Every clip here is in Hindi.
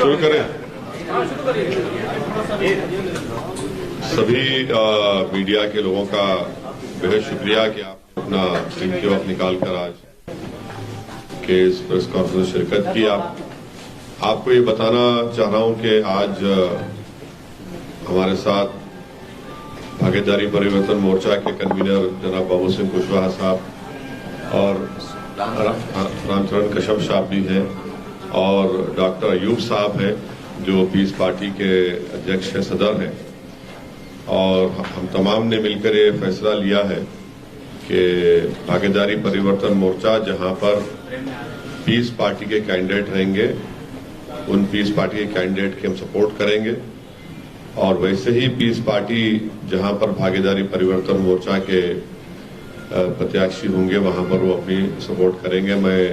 शुरू करें। सभी मीडिया के लोगों का बेहद शुक्रिया कि आप अपना कीमती वक्त निकाल कर आज के इस प्रेस कॉन्फ्रेंस में शिरकत की। आपको ये बताना चाह रहा हूं कि आज हमारे साथ भागीदारी परिवर्तन मोर्चा के कन्वीनर जनाब बाबू सिंह कुशवाहा साहब और रामचरण कश्यप साहब भी हैं और डॉक्टर अयूब साहब हैं जो पीस पार्टी के अध्यक्ष हैं, सदर हैं। और हम तमाम ने मिलकर ये फैसला लिया है कि भागीदारी परिवर्तन मोर्चा जहां पर पीस पार्टी के कैंडिडेट रहेंगे उन पीस पार्टी के कैंडिडेट की हम सपोर्ट करेंगे और वैसे ही पीस पार्टी जहां पर भागीदारी परिवर्तन मोर्चा के प्रत्याशी होंगे वहां पर वो अपनी सपोर्ट करेंगे। मैं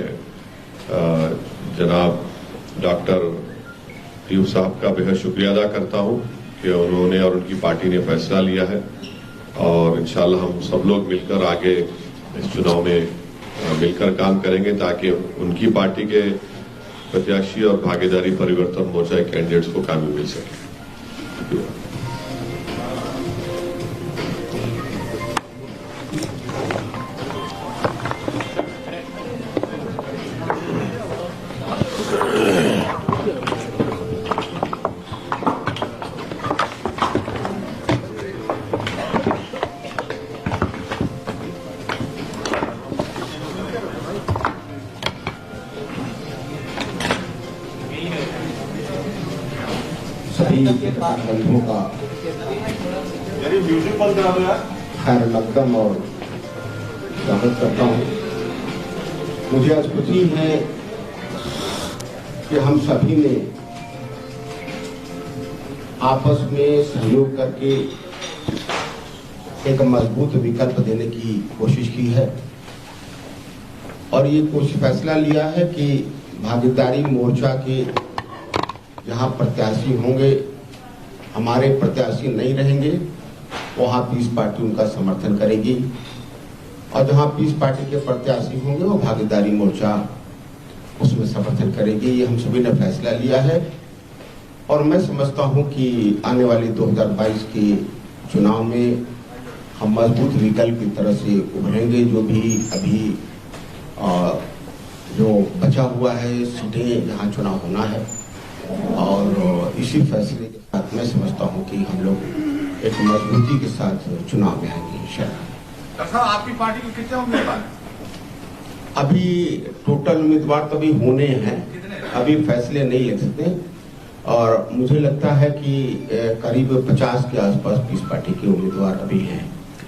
जनाब डॉक्टर अयूब साहब का बेहद शुक्रिया अदा करता हूं कि उन्होंने और उनकी पार्टी ने फैसला लिया है और इंशाल्लाह हम सब लोग मिलकर आगे इस चुनाव में मिलकर काम करेंगे ताकि उनकी पार्टी के प्रत्याशी और भागीदारी परिवर्तन मोर्चा के कैंडिडेट्स को कामयाबी मिल सके। सभी बंधुओं का खैर मकदम और स्वागत करता हूँ। मुझे आज खुशी है कि हम सभी ने आपस में सहयोग करके एक मजबूत विकल्प देने की कोशिश की है और ये कुछ फैसला लिया है कि भागीदारी मोर्चा के जहां प्रत्याशी होंगे, हमारे प्रत्याशी नहीं रहेंगे, वहां पीस पार्टी उनका समर्थन करेगी और जहां पीस पार्टी के प्रत्याशी होंगे वो भागीदारी मोर्चा उसमें समर्थन करेगी। ये हम सभी ने फैसला लिया है और मैं समझता हूं कि आने वाले 2022 के चुनाव में हम मजबूत विकल्प की तरह से उभरेंगे। जो भी अभी जो बचा हुआ है सीटें जहां चुनाव होना है और इसी फैसले के साथ मैं समझता हूं कि हम लोग एक मजबूती के साथ चुनाव में आएंगे इंशाल्लाह। आपकी पार्टी के कितने उम्मीदवार? अभी टोटल उम्मीदवार तो अभी होने हैं, अभी फैसले नहीं ले सकते और मुझे लगता है कि करीब 50 के आसपास पीस पार्टी के उम्मीदवार अभी हैं।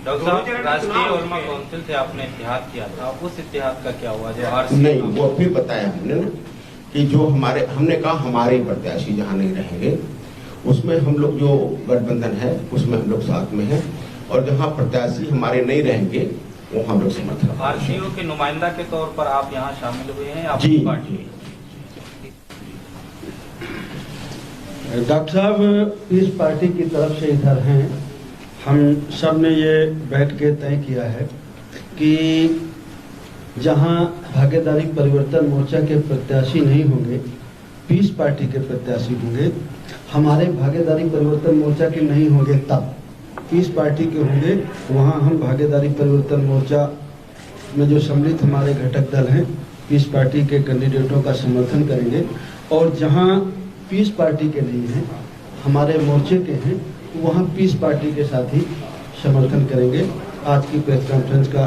डॉक्टर साहब, राष्ट्रीय ओरमा काउंसिल से आपने इत्तेहाद किया था, उस इत्तेहाद का क्या हुआ? जो नहीं, वो भी बताया हमने ना कि जो हमने कहा हमारे प्रत्याशी जहां नहीं रहेंगे उसमें हम लोग जो गठबंधन है उसमें हम लोग साथ में हैं और जहां प्रत्याशी हमारे नहीं रहेंगे वो हम लोग समर्थन। आरसीओ के नुमाइंदा के तौर पर आप यहाँ शामिल हुए हैं जी पार्टी? डॉक्टर साहब, इस पार्टी की तरफ से इधर हैं, हम सब ने ये बैठ के तय किया है कि जहां भागीदारी परिवर्तन मोर्चा के प्रत्याशी नहीं होंगे, पीस पार्टी के प्रत्याशी होंगे। हमारे भागीदारी परिवर्तन मोर्चा के नहीं होंगे तब पीस पार्टी के होंगे, वहां हम भागीदारी परिवर्तन मोर्चा में जो सम्मिलित हमारे घटक दल हैं पीस पार्टी के कैंडिडेटों का समर्थन करेंगे और जहां पीस पार्टी के नहीं हैं, हमारे मोर्चे के हैं, वहां पीस पार्टी के साथ ही समर्थन करेंगे। आज की प्रेस कॉन्फ्रेंस का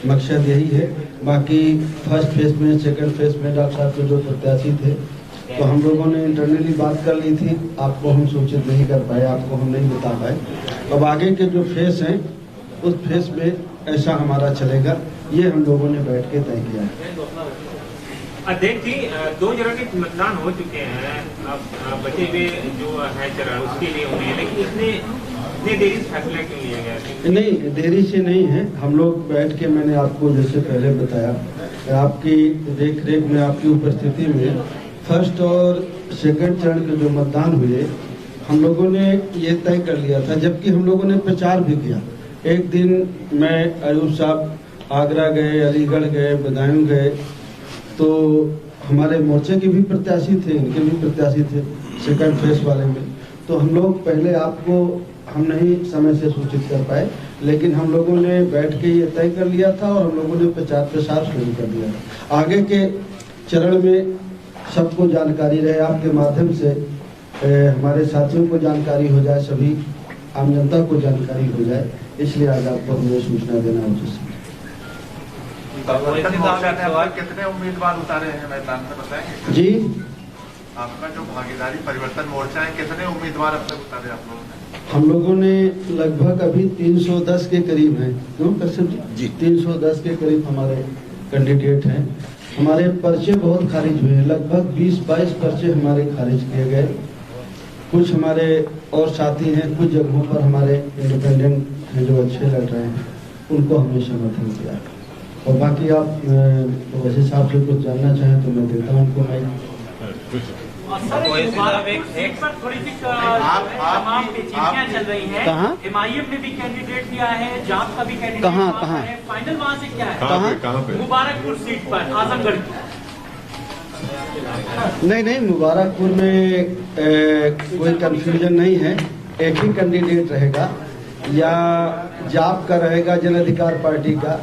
मकसद यही है। बाकी फर्स्ट फेज में, सेकंड फेज में डॉक्टर साहब के जो प्रत्याशी थे तो हम लोगों ने इंटरनली बात कर ली थी, आपको हम सूचित नहीं कर पाए, आपको हम नहीं बता पाए। अब आगे के जो फेज हैं उस फेज में ऐसा हमारा चलेगा, ये हम लोगों ने बैठ के तय किया है। अध्यक्ष जी, 2 चरण के मतदान हो चुके हैं, अब बचे हुए जो है चरण उसके लिए हुए हैं, लेकिन इतने देरी से फैसला क्यों लिया गया? नहीं, देरी से नहीं है। हम लोग बैठ के, मैंने आपको जैसे पहले बताया, आपकी देख रेख में, आपकी उपस्थिति में फर्स्ट और सेकंड चरण के जो मतदान हुए हम लोगों ने ये तय कर लिया था, जबकि हम लोगों ने प्रचार भी किया। एक दिन मैं अयूब साहब आगरा गए, अलीगढ़ गए, बदायूं गए, तो हमारे मोर्चे के भी प्रत्याशी थे, इनके भी प्रत्याशी थे सेकंड फेज वाले में। तो हम लोग पहले आपको हम नहीं समय से सूचित कर पाए, लेकिन हम लोगों ने बैठ के ये तय कर लिया था और हम लोगों ने प्रचार प्रसार शुरू कर दिया था। आगे के चरण में सबको जानकारी रहे, आपके माध्यम से हमारे साथियों को जानकारी हो जाए, सभी आम जनता को जानकारी हो जाए, इसलिए आज आपको हमें सूचना देना उचित। कितने उम्मीदवार उतारे हैं मैदान में बताएंगे? जी, आपका जो भागीदारी परिवर्तन मोर्चा है, कितने उम्मीदवार अब तक उतारे आप लोगों ने? हम लोगों ने लगभग अभी 310 के करीब हैं। क्यों कश्यप जी? 310 के करीब हमारे कैंडिडेट हैं। हमारे पर्चे बहुत खारिज हुए हैं, लगभग 20-22 पर्चे हमारे खारिज किए गए। कुछ हमारे और साथी हैं, कुछ जगहों पर हमारे इंडिपेंडेंट हैं जो अच्छे लड़ रहे हैं, उनको हमने समर्थन किया। और बाकी आप वैसे हिसाब से कुछ जानना चाहें तो मैं देता हूँ उनको। मैं थोड़ी सी तमाम पेचीदगियां चल रही हैं। कहाँ? एमआईएम ने भी कैंडिडेट दिया है, जाप का भी कैंडिडेट कहाँ? है। फाइनल वहाँ से क्या है? कहाँ पे? मुबारकपुर सीट पर आजमगढ़ की। नहीं, मुबारकपुर में कोई कंफ्यूजन नहीं है। एक ही कैंडिडेट रहेगा, या जाप का रहेगा जन अधिकार पार्टी का,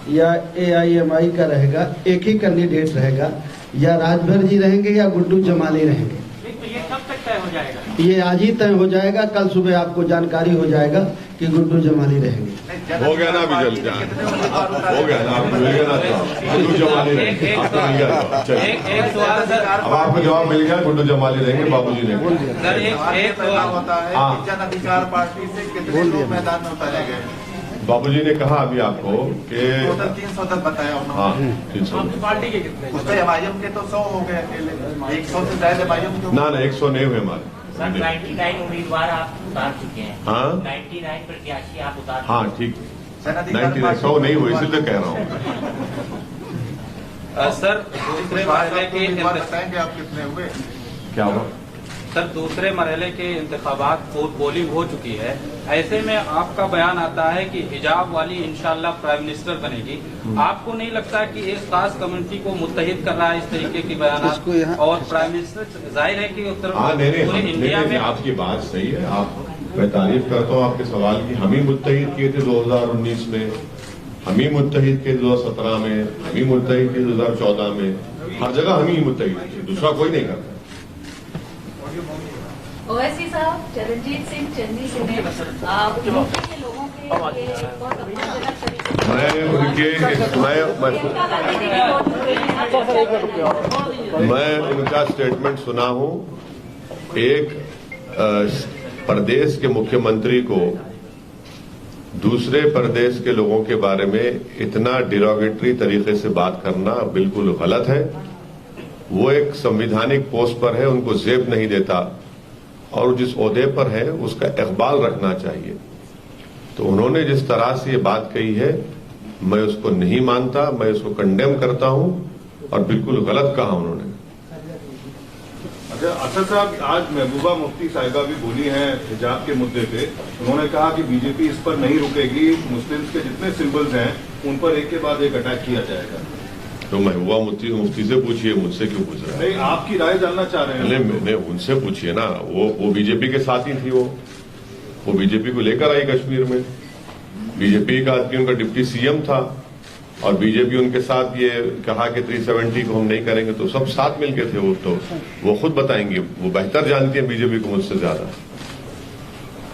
या एआईएमआई का रहेगा। एक ही कैंडिडेट रहेगा, या राजभर जी रहेंगे या गुड्डू जमाली रहेंगे। तो ये कब तक तय हो जाएगा? ये आज ही तय हो जाएगा। कल सुबह आपको जानकारी हो जाएगा कि गुड्डू जमाली रहेंगे। हो गया ना अभी जल्द हो गया ना, आपको मिल गया ना, गुड्डू जमाली रहेंगे। आपको मिल गया, चलिए एक सवाल सर, अब आपको जवाब मिल गया, गुड्डू जमाली रहेंगे, बाबूजी ने। सर एक सवाल होता है हाँ। कि जन अधिकार पार्टी से कितने लोग मैदान में उतारे गए? बाबूजी ने कहा अभी आपको कि टोटल 300 तक बताया उन्होंने। हाँ 300। आपकी पार्टी के कितने? उसमें एमआईएम के तो 100 हो गए अकेले, 100 से ज्यादा एमआईएम के। ना 100 नहीं हुए हमारे। सर 99 उम्मीदवार आप उतार चुके हैं। हाँ 99 प्रत्याशी आप उतार हाँ ठीक, जन अधिकार 99 100 नहीं हुए, इसलिए कह रहा हूँ। सर दूसरे मरहले के बताएंगे आप कितने हुए? क्या हुआ? सर दूसरे मरहले के इंतखाबात पोलिंग हो चुकी है, ऐसे में आपका बयान आता है कि हिजाब वाली इंशाल्लाह प्राइम मिनिस्टर बनेगी। आपको नहीं लगता कि एक खास कम्युनिटी को मुत्तहिद कर रहा है इस तरीके की बयान? और प्राइम मिनिस्टर जाहिर है कि उत्तर पूरे इंडिया में आपकी बात सही है। आप मैं तारीफ करता हूँ आपके सवाल की। हम ही मुत्तहिद किए थे 2019 में, हम ही मुत्तहिद किए 2017 में, हम ही मुत्तहिद किए 2014 में। हर जगह हम ही मुत्तहिद किए, दूसरा कोई नहीं करता। ओवैसी साहब, चरणजीत सिंह चन्नी से यूपी के लोगों के लिए बहुत अपमानजनक तरीके से मैं उनका स्टेटमेंट सुना हूं। एक प्रदेश के मुख्यमंत्री को दूसरे प्रदेश के लोगों के बारे में इतना डिरोगेटरी तरीके से बात करना बिल्कुल गलत है। वो एक संवैधानिक पोस्ट पर है, उनको जेब नहीं देता, और जिस ओहदे पर है उसका इकबाल रखना चाहिए। तो उन्होंने जिस तरह से ये बात कही है, मैं उसको नहीं मानता, मैं उसको कंडेम करता हूं, और बिल्कुल गलत कहा उन्होंने। अच्छा असद साहब, आज महबूबा मुफ्ती साहिबा भी बोली हैं हिजाब के मुद्दे पे। उन्होंने कहा कि बीजेपी इस पर नहीं रुकेगी, मुस्लिम्स के जितने सिंबल्स हैं उन पर एक के बाद एक अटैक किया जाएगा। तो महबूबा मुफ्ती से पूछिए, मुझसे क्यों पूछ रहे हैं? नहीं, आपकी राय जानना चाह रहे हैं। नहीं, उनसे पूछिए ना। वो बीजेपी के साथ ही थी। वो बीजेपी को लेकर आई कश्मीर में। बीजेपी का आदमी उनका डिप्टी सीएम था, और बीजेपी उनके साथ ये कहा कि 370 को हम नहीं करेंगे, तो सब साथ मिलके थे। वो खुद बताएंगे, वो बेहतर जानती है बीजेपी को मुझसे ज्यादा।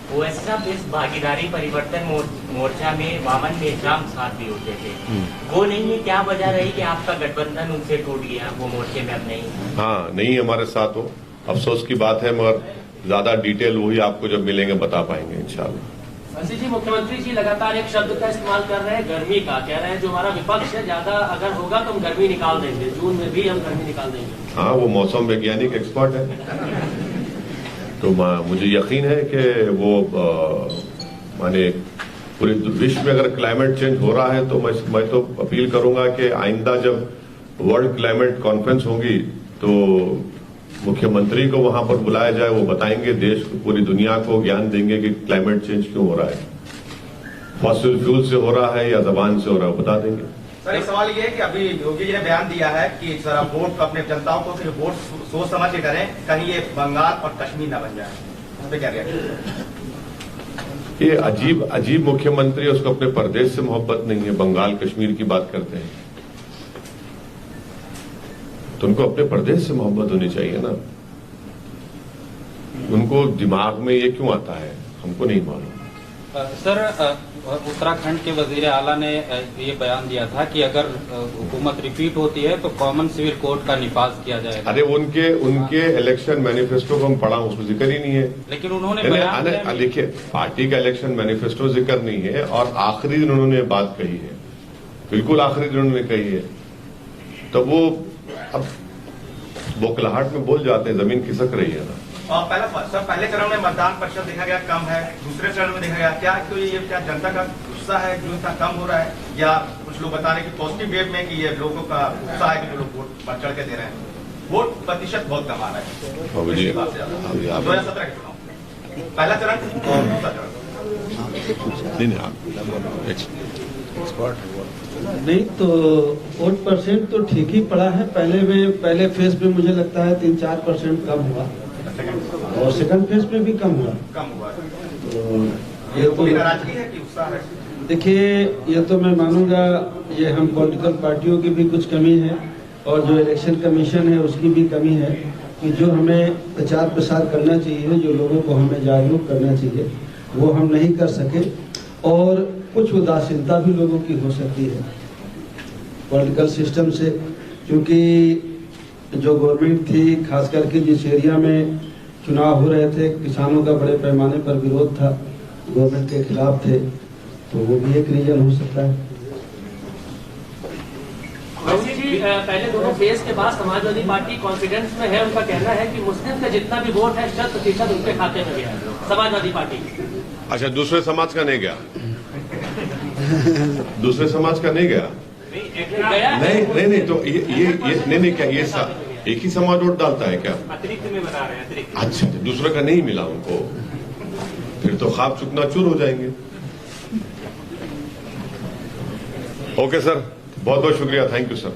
ओवैसी साहब, इस भागीदारी परिवर्तन मोर्चा में वामन मेहराम साथ भी होते थे, वो नहीं है, क्या वजह रही कि आपका गठबंधन उनसे टूट गया, वो मोर्चे में अब नहीं? हाँ, नहीं हमारे साथ हो, अफसोस की बात है, मगर ज्यादा डिटेल वही आपको जब मिलेंगे बता पाएंगे इंशाल्लाह। जी, मुख्यमंत्री जी लगातार एक शब्द का इस्तेमाल कर रहे हैं, गर्मी का। कह रहे हैं जो हमारा विपक्ष है, ज्यादा अगर होगा तो हम गर्मी निकाल देंगे, जून में भी हम गर्मी निकाल देंगे। हाँ, वो मौसम वैज्ञानिक एक्सपर्ट है, तो मुझे यकीन है कि वो माने पूरे विश्व में अगर क्लाइमेट चेंज हो रहा है, तो मैं तो अपील करूंगा कि आइंदा जब वर्ल्ड क्लाइमेट कॉन्फ्रेंस होगी तो मुख्यमंत्री को वहां पर बुलाया जाए। वो बताएंगे, देश को, पूरी दुनिया को ज्ञान देंगे कि क्लाइमेट चेंज क्यों हो रहा है, फॉसिल फ्यूल से हो रहा है या जबान से हो रहा है, वो बता देंगे। सर एक सवाल ये है कि अभी योगी जी ने बयान दिया है कि सर आप वोट अपने जनताओं को सिर्फ वोट सोच समझ के करें, कहीं ये बंगाल और कश्मीर न बन जाए, उस पर क्या रिएक्शन? ये अजीब मुख्यमंत्री, उसको अपने प्रदेश से मोहब्बत नहीं है, बंगाल कश्मीर की बात करते हैं। तो उनको अपने प्रदेश से मोहब्बत होनी चाहिए ना। उनको दिमाग में ये क्यों आता है, हमको नहीं मालूम। सर, उत्तराखंड के वजीर आला ने ये बयान दिया था कि अगर हुकूमत रिपीट होती है तो कॉमन सिविल कोड का निफाज किया जाएगा। अरे उनके इलेक्शन मैनिफेस्टो को हम पढ़ा, उसमें जिक्र ही नहीं है। लेकिन उन्होंने बयान देखिए, पार्टी का इलेक्शन मैनिफेस्टो जिक्र नहीं है, और आखिरी दिन उन्होंने बात कही है, बिल्कुल आखिरी दिन उन्होंने कही है। तो वो अब बोखलाहट में बोल जाते हैं, जमीन खिसक रही है ना। और पहले चरण में मतदान प्रतिशत देखा गया कम है, दूसरे चरण में देखा गया क्या, तो ये क्या जनता का गुस्सा है जो इतना कम हो रहा है, या कुछ लोग बता रहे हैं कि पॉजिटिव वेव में कि ये लोगों का उत्साह है कि जो लोग वोट बढ़ चढ़ के दे रहे हैं, वोट प्रतिशत बहुत कम आ रहा है 2017 के चुनाव, पहला चरण और दूसरा चरण? नहीं तो वोट परसेंट तो ठीक ही पड़ा है। पहले फेज पे मुझे लगता है 3-4% कम हुआ, और सेकंड फेज पे भी कम हुआ। तो ये तो नाराजगी है कि उत्साह है? देखिए, ये तो मैं मानूंगा ये हम पॉलिटिकल पार्टियों की भी कुछ कमी है, और जो इलेक्शन कमीशन है उसकी भी कमी है, कि जो हमें प्रचार प्रसार करना चाहिए, जो लोगों को हमें जागरूक करना चाहिए, वो हम नहीं कर सके। और कुछ उदासीनता भी लोगों की हो सकती है पॉलिटिकल सिस्टम से, क्योंकि जो गवर्नमेंट थी, खास करके जिस एरिया में चुनाव हो रहे थे, किसानों का बड़े पैमाने पर विरोध था, गवर्नमेंट के खिलाफ थे, तो वो भी एक रीजन हो सकता है। वैसे जी पहले दोनों फेज के बाद समाजवादी पार्टी कॉन्फिडेंस में है, उनका कहना है कि मुस्लिम का जितना भी वोट है 100% उनके खाते में गया है, समाजवादी पार्टी। अच्छा, दूसरे समाज का नहीं गया? दूसरे समाज का नहीं गया? नहीं, तो ये नहीं, क्या ये एक ही समाज वोट डालता है क्या? अतिरिक्त में बता रहे हैं, अतिरिक्त। अच्छा, दूसरे का नहीं मिला उनको, फिर तो ख्वाब चूर हो जाएंगे। ओके सर, बहुत बहुत शुक्रिया, थैंक यू सर।